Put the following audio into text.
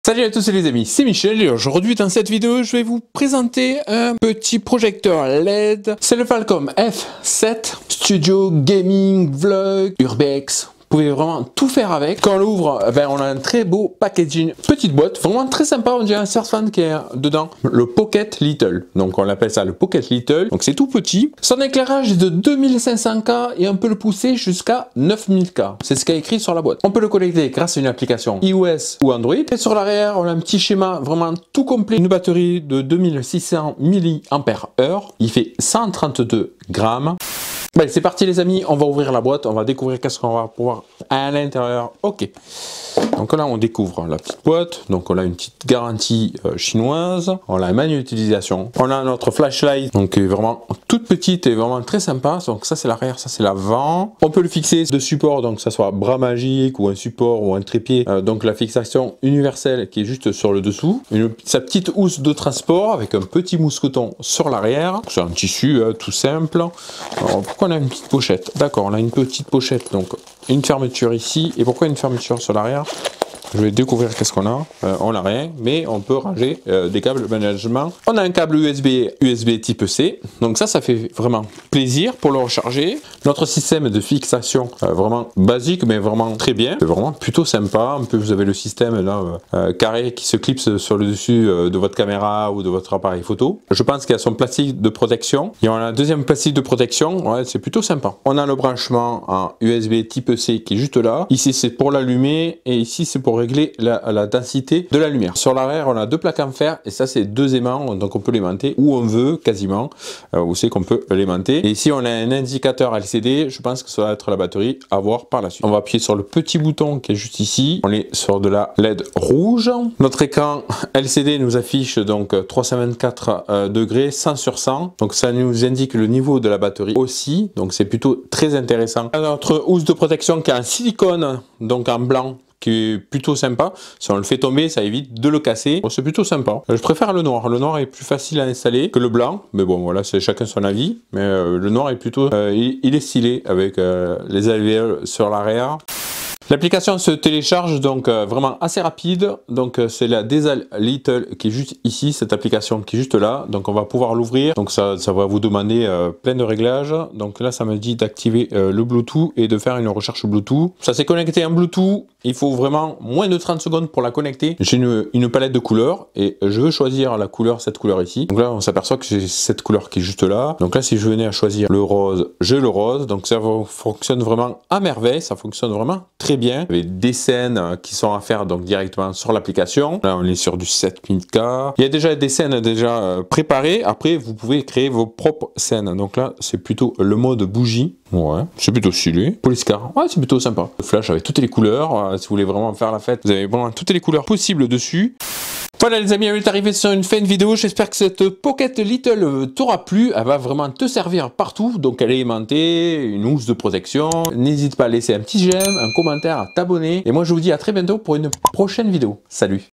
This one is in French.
Salut à tous les amis, c'est Michel et aujourd'hui dans cette vidéo je vais vous présenter un petit projecteur LED. C'est le Falcom F7 Studio Gaming Vlog Urbex. Vous pouvez vraiment tout faire avec. Quand on l'ouvre, on a un très beau packaging, petite boîte, vraiment très sympa. On dirait un Surfan qui est dedans, le Pocket Little. Donc on appelle ça le Pocket Little. Donc c'est tout petit. Son éclairage est de 2500K et on peut le pousser jusqu'à 9000K. C'est ce qu'il y a écrit sur la boîte. On peut le connecter grâce à une application iOS ou Android. Et sur l'arrière, on a un petit schéma vraiment tout complet. Une batterie de 2600 mAh. Il fait 132 grammes. Allez, c'est parti les amis, on va ouvrir la boîte, on va découvrir qu'est-ce qu'on va pouvoir à l'intérieur. Ok, donc là on découvre la petite boîte, donc on a une petite garantie chinoise, on a un manuel d'utilisation, on a notre flashlight, donc vraiment toute petite et vraiment très sympa. Donc ça c'est l'arrière, ça c'est l'avant. On peut le fixer de support, donc que ça soit bras magique ou un support ou un trépied, donc la fixation universelle qui est juste sur le dessous. Sa petite housse de transport avec un petit mousqueton sur l'arrière, c'est un tissu tout simple. Alors, on a une petite pochette, d'accord, on a une petite pochette, donc une fermeture ici. Et pourquoi une fermeture sur l'arrière? Je vais découvrir qu'est-ce qu'on a. On n'a rien, mais on peut ranger des câbles de management. On a un câble USB type C, donc ça fait vraiment plaisir pour le recharger. Notre système de fixation vraiment basique, mais vraiment très bien. C'est vraiment plutôt sympa. Un peu, vous avez le système là carré qui se clipse sur le dessus de votre caméra ou de votre appareil photo. Je pense qu'il y a son plastique de protection. Et on a un deuxième plastique de protection. Ouais, c'est plutôt sympa. On a le branchement en USB type C qui est juste là. Ici c'est pour l'allumer et ici c'est pour régler la densité de la lumière. Sur l'arrière, on a deux plaques en fer et ça c'est deux aimants, donc on peut l'aimanter où on veut quasiment. Où c'est qu'on peut l'aimanter. Et ici on a un indicateur LCD, je pense que ça va être la batterie à voir par la suite. On va appuyer sur le petit bouton qui est juste ici. On est sur de la LED rouge. Notre écran LCD nous affiche donc 324 degrés 100 sur 100. Donc ça nous indique le niveau de la batterie aussi. Donc c'est plutôt très intéressant. Notre housse de protection qui est en silicone, donc en blanc, qui est plutôt sympa. Si on le fait tomber, ça évite de le casser. Bon, c'est plutôt sympa. Je préfère le noir. Le noir est plus facile à installer que le blanc. Mais bon, voilà, c'est chacun son avis. Mais le noir est plutôt... il est stylé avec les alvéoles sur l'arrière. L'application se télécharge donc vraiment assez rapide. Donc c'est la Desal Little qui est juste ici, cette application qui est juste là. Donc on va pouvoir l'ouvrir. Donc ça va vous demander plein de réglages. Donc là ça me dit d'activer le Bluetooth et de faire une recherche Bluetooth. Ça s'est connecté en Bluetooth. Il faut vraiment moins de 30 secondes pour la connecter. J'ai une palette de couleurs et je veux choisir la couleur, cette couleur ici. Donc là on s'aperçoit que j'ai cette couleur qui est juste là. Donc là si je venais à choisir le rose, j'ai le rose. Donc ça fonctionne vraiment à merveille. Ça fonctionne vraiment très bien. Il y a des scènes qui sont à faire donc directement sur l'application. Là on est sur du 7000K. Il y a déjà des scènes préparées. Après vous pouvez créer vos propres scènes. Donc là c'est plutôt le mode bougie. Ouais, c'est plutôt stylé. Police car, ouais, c'est plutôt sympa. Le flash avec toutes les couleurs. Si vous voulez vraiment faire la fête, vous avez vraiment toutes les couleurs possibles dessus. Voilà les amis, on est arrivé sur une fin de vidéo. J'espère que cette Pocket Little t'aura plu. Elle va vraiment te servir partout. Donc elle est aimantée, une housse de protection. N'hésite pas à laisser un petit j'aime, un commentaire, à t'abonner. Et moi je vous dis à très bientôt pour une prochaine vidéo. Salut!